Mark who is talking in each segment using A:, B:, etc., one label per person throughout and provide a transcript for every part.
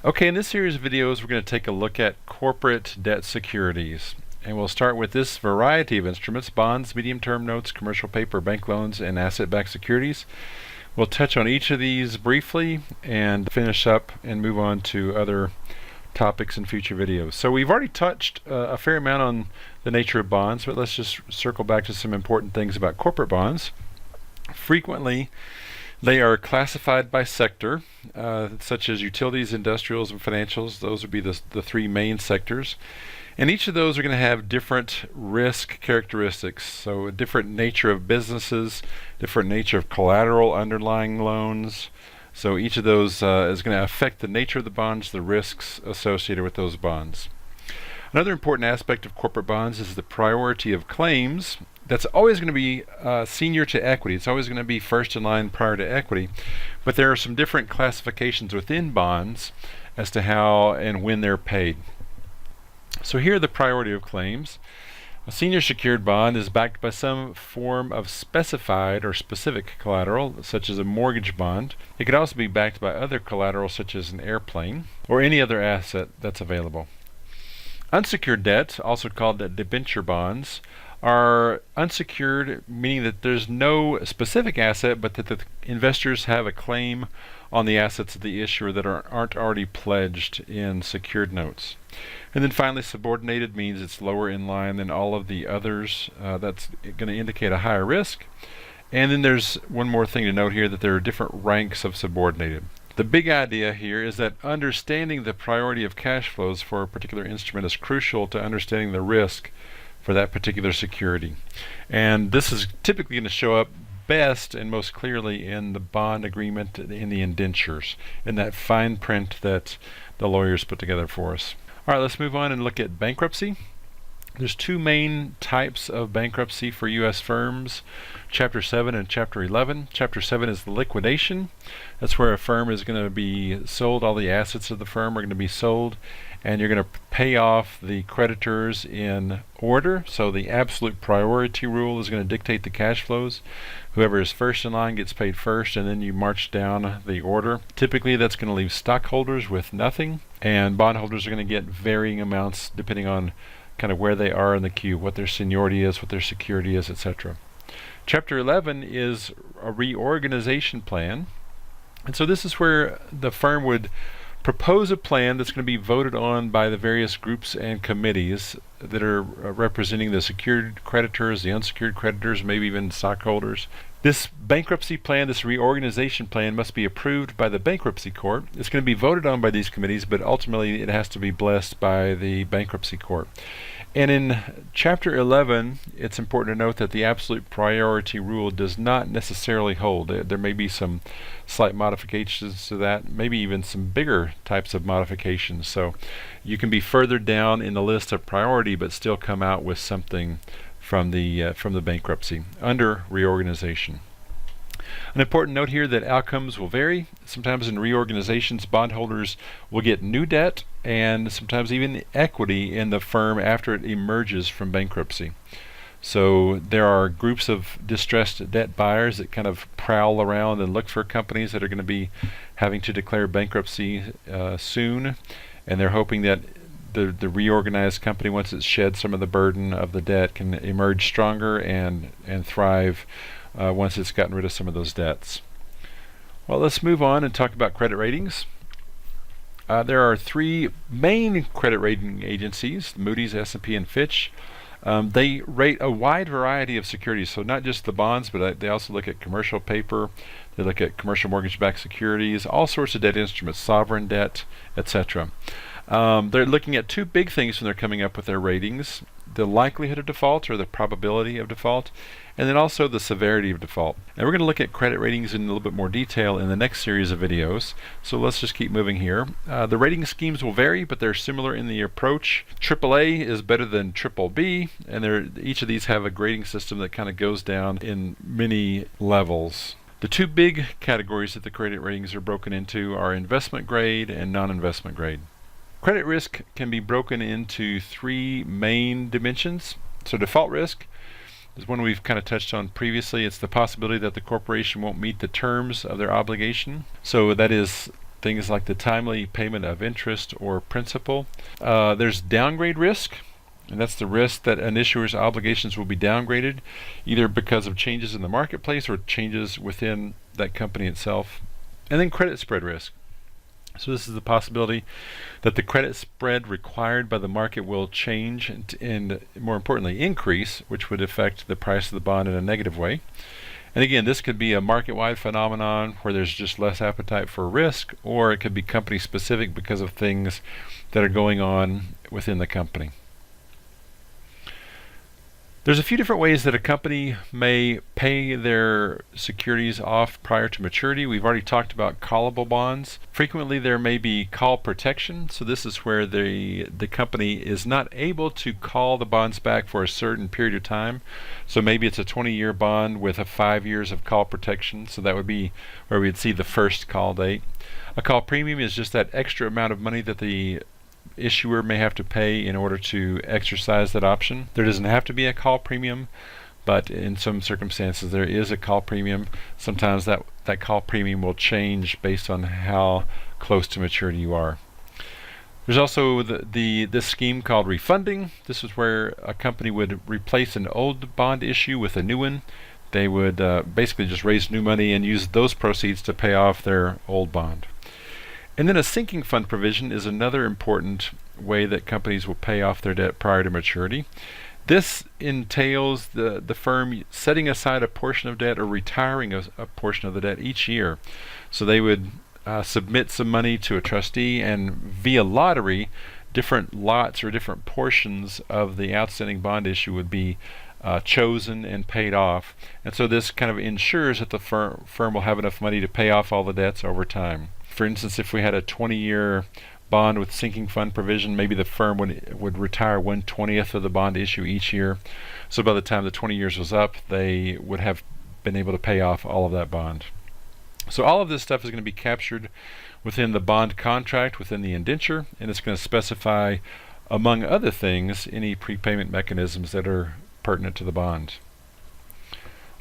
A: Okay, in this series of videos, we're going to take a look at corporate debt securities. And we'll start with this variety of instruments: bonds, medium-term notes, commercial paper, bank loans, and asset-backed securities. We'll touch on each of these briefly and finish up and move on to other topics in future videos. So we've already touched a fair amount on the nature of bonds, but let's just circle back to some important things about corporate bonds. Frequently, they are classified by sector, such as utilities, industrials, and financials. Those would be the three main sectors. And each of those are going to have different risk characteristics. So a different nature of businesses, different nature of collateral underlying loans. So each of those is going to affect the nature of the bonds, the risks associated with those bonds. Another important aspect of corporate bonds is the priority of claims. That's always going to be senior to equity. It's always going to be first in line prior to equity. But there are some different classifications within bonds as to how and when they're paid. So here are the priority of claims. A senior secured bond is backed by some form of specified or specific collateral, such as a mortgage bond. It could also be backed by other collateral, such as an airplane or any other asset that's available. Unsecured debt, also called the debenture bonds, are unsecured, meaning that there's no specific asset, but that the investors have a claim on the assets of the issuer that aren't already pledged in secured notes. And then finally, subordinated means it's lower in line than all of the others. That's going to indicate a higher risk. And then there's one more thing to note here, that there are different ranks of subordinated. The big idea here is that understanding the priority of cash flows for a particular instrument is crucial to understanding the risk for that particular security. And this is typically going to show up best and most clearly in the bond agreement, in the indentures, in that fine print that the lawyers put together for us. All right, let's move on and look at bankruptcy. There's two main types of bankruptcy for U.S. firms, Chapter 7 and Chapter 11. Chapter 7 is the liquidation. That's where a firm is going to be sold. All the assets of the firm are going to be sold, and you're going to pay off the creditors in order. So the absolute priority rule is going to dictate the cash flows. Whoever is first in line gets paid first, and then you march down the order. Typically, that's going to leave stockholders with nothing, and bondholders are going to get varying amounts depending on kind of where they are in the queue, what their seniority is, what their security is, etc. Chapter 11 is a reorganization plan. And so this is where the firm would propose a plan that's going to be voted on by the various groups and committees that are representing the secured creditors, the unsecured creditors, maybe even stockholders. This bankruptcy plan, this reorganization plan, must be approved by the bankruptcy court. It's going to be voted on by these committees, but ultimately it has to be blessed by the bankruptcy court. And in Chapter 11, it's important to note that the absolute priority rule does not necessarily hold. There may be some slight modifications to that, maybe even some bigger types of modifications. So you can be further down in the list of priority, but still come out with something from the bankruptcy under reorganization. An important note here that outcomes will vary. Sometimes in reorganizations, bondholders will get new debt and sometimes even equity in the firm after it emerges from bankruptcy. So there are groups of distressed debt buyers that kind of prowl around and look for companies that are going to be having to declare bankruptcy soon, and they're hoping that the reorganized company, once it's shed some of the burden of the debt, can emerge stronger and thrive once it's gotten rid of some of those debts. Well, let's move on and talk about credit ratings. There are three main credit rating agencies: Moody's, S&P, and Fitch. They rate a wide variety of securities, so not just the bonds, but they also look at commercial paper, they look at commercial mortgage-backed securities, all sorts of debt instruments, sovereign debt, etc. They're looking at two big things when they're coming up with their ratings: the likelihood of default, or the probability of default, and then also the severity of default. And we're going to look at credit ratings in a little bit more detail in the next series of videos, so let's just keep moving here. The rating schemes will vary, but they're similar in the approach. AAA is better than BBB, and each of these have a grading system that kind of goes down in many levels. The two big categories that the credit ratings are broken into are investment grade and non-investment grade. Credit risk can be broken into three main dimensions. So default risk is one we've kind of touched on previously. It's the possibility that the corporation won't meet the terms of their obligation. So that is things like the timely payment of interest or principal. There's downgrade risk, and that's the risk that an issuer's obligations will be downgraded either because of changes in the marketplace or changes within that company itself. And then credit spread risk. So this is the possibility that the credit spread required by the market will change and more importantly increase, which would affect the price of the bond in a negative way. And again, this could be a market-wide phenomenon where there's just less appetite for risk, or it could be company-specific because of things that are going on within the company. There's a few different ways that a company may pay their securities off prior to maturity. We've already talked about callable bonds. Frequently there may be call protection, so this is where the company is not able to call the bonds back for a certain period of time. So maybe it's a 20-year bond with 5 years of call protection, so that would be where we'd see the first call date. A call premium is just that extra amount of money that the issuer may have to pay in order to exercise that option. There doesn't have to be a call premium, but in some circumstances there is a call premium. Sometimes that call premium will change based on how close to maturity you are. There's also this scheme called refunding. This is where a company would replace an old bond issue with a new one. They would basically just raise new money and use those proceeds to pay off their old bond. And then a sinking fund provision is another important way that companies will pay off their debt prior to maturity. This entails the firm setting aside a portion of debt or retiring a portion of the debt each year. So they would submit some money to a trustee, and via lottery, different lots or different portions of the outstanding bond issue would be chosen and paid off. And so this kind of ensures that the firm will have enough money to pay off all the debts over time. For instance, if we had a 20-year bond with sinking fund provision, maybe the firm would retire 1/20th of the bond issue each year. So by the time the 20 years was up, they would have been able to pay off all of that bond. So all of this stuff is going to be captured within the bond contract, within the indenture, and it's going to specify, among other things, any prepayment mechanisms that are pertinent to the bond.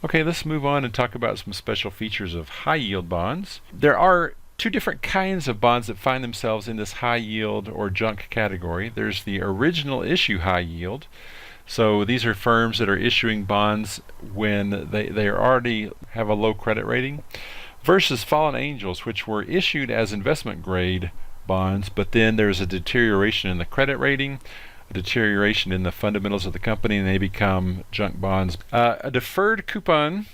A: Okay, let's move on and talk about some special features of high yield bonds. There are two different kinds of bonds that find themselves in this high yield or junk category. There's the original issue high yield. So these are firms that are issuing bonds when they already have a low credit rating, versus fallen angels, which were issued as investment grade bonds, but then there's a deterioration in the credit rating, a deterioration in the fundamentals of the company, and they become junk bonds. A deferred coupon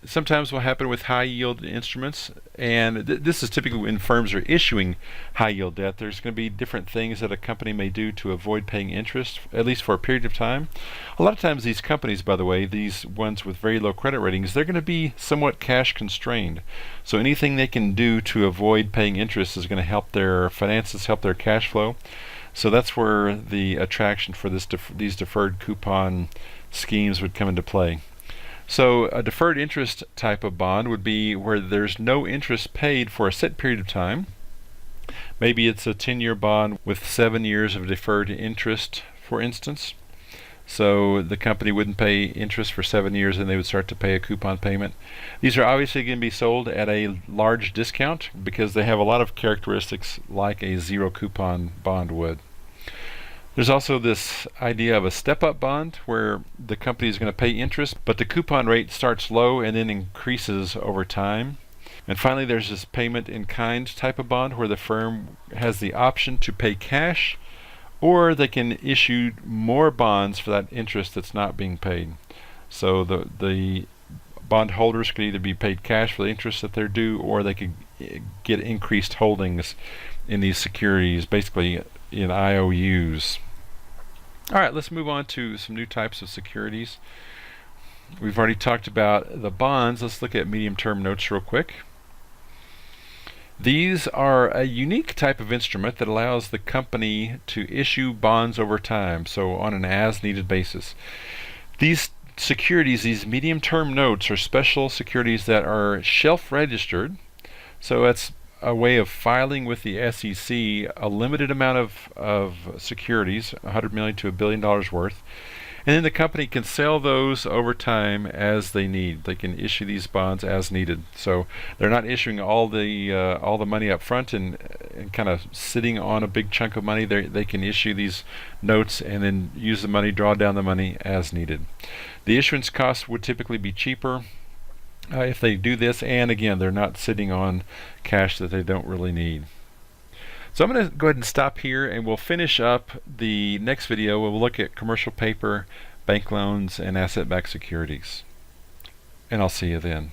A: sometimes will happen with high yield instruments, and this is typically when firms are issuing high yield debt. There's going to be different things that a company may do to avoid paying interest, at least for a period of time. A lot of times these companies, by the way, these ones with very low credit ratings, they're going to be somewhat cash constrained. So anything they can do to avoid paying interest is going to help their finances, help their cash flow. So that's where the attraction for these deferred coupon schemes would come into play. So a deferred interest type of bond would be where there's no interest paid for a set period of time. Maybe it's a 10-year bond with 7 years of deferred interest, for instance. So the company wouldn't pay interest for 7 years and they would start to pay a coupon payment. These are obviously going to be sold at a large discount because they have a lot of characteristics like a zero coupon bond would. There's also this idea of a step-up bond where the company is going to pay interest, but the coupon rate starts low and then increases over time. And finally, there's this payment in kind type of bond where the firm has the option to pay cash, or they can issue more bonds for that interest that's not being paid. So the bondholders could either be paid cash for the interest that they're due, or they could get increased holdings in these securities, basically in IOUs. All right, let's move on to some new types of securities. We've already talked about the bonds. Let's look at medium-term notes real quick. These are a unique type of instrument that allows the company to issue bonds over time, so on an as-needed basis. These securities, these medium-term notes, are special securities that are shelf-registered, so it's a way of filing with the SEC a limited amount of securities, $100 million to $1 billion worth, And then the company can sell those over time as they need. They can issue these bonds as needed. So they're not issuing all the money up front and kind of sitting on a big chunk of money. They can issue these notes and then use the money, draw down the money as needed. The issuance costs would typically be cheaper if they do this, and again, they're not sitting on cash that they don't really need. So I'm going to go ahead and stop here, and we'll finish up the next video. We'll look at commercial paper, bank loans, and asset-backed securities. And I'll see you then.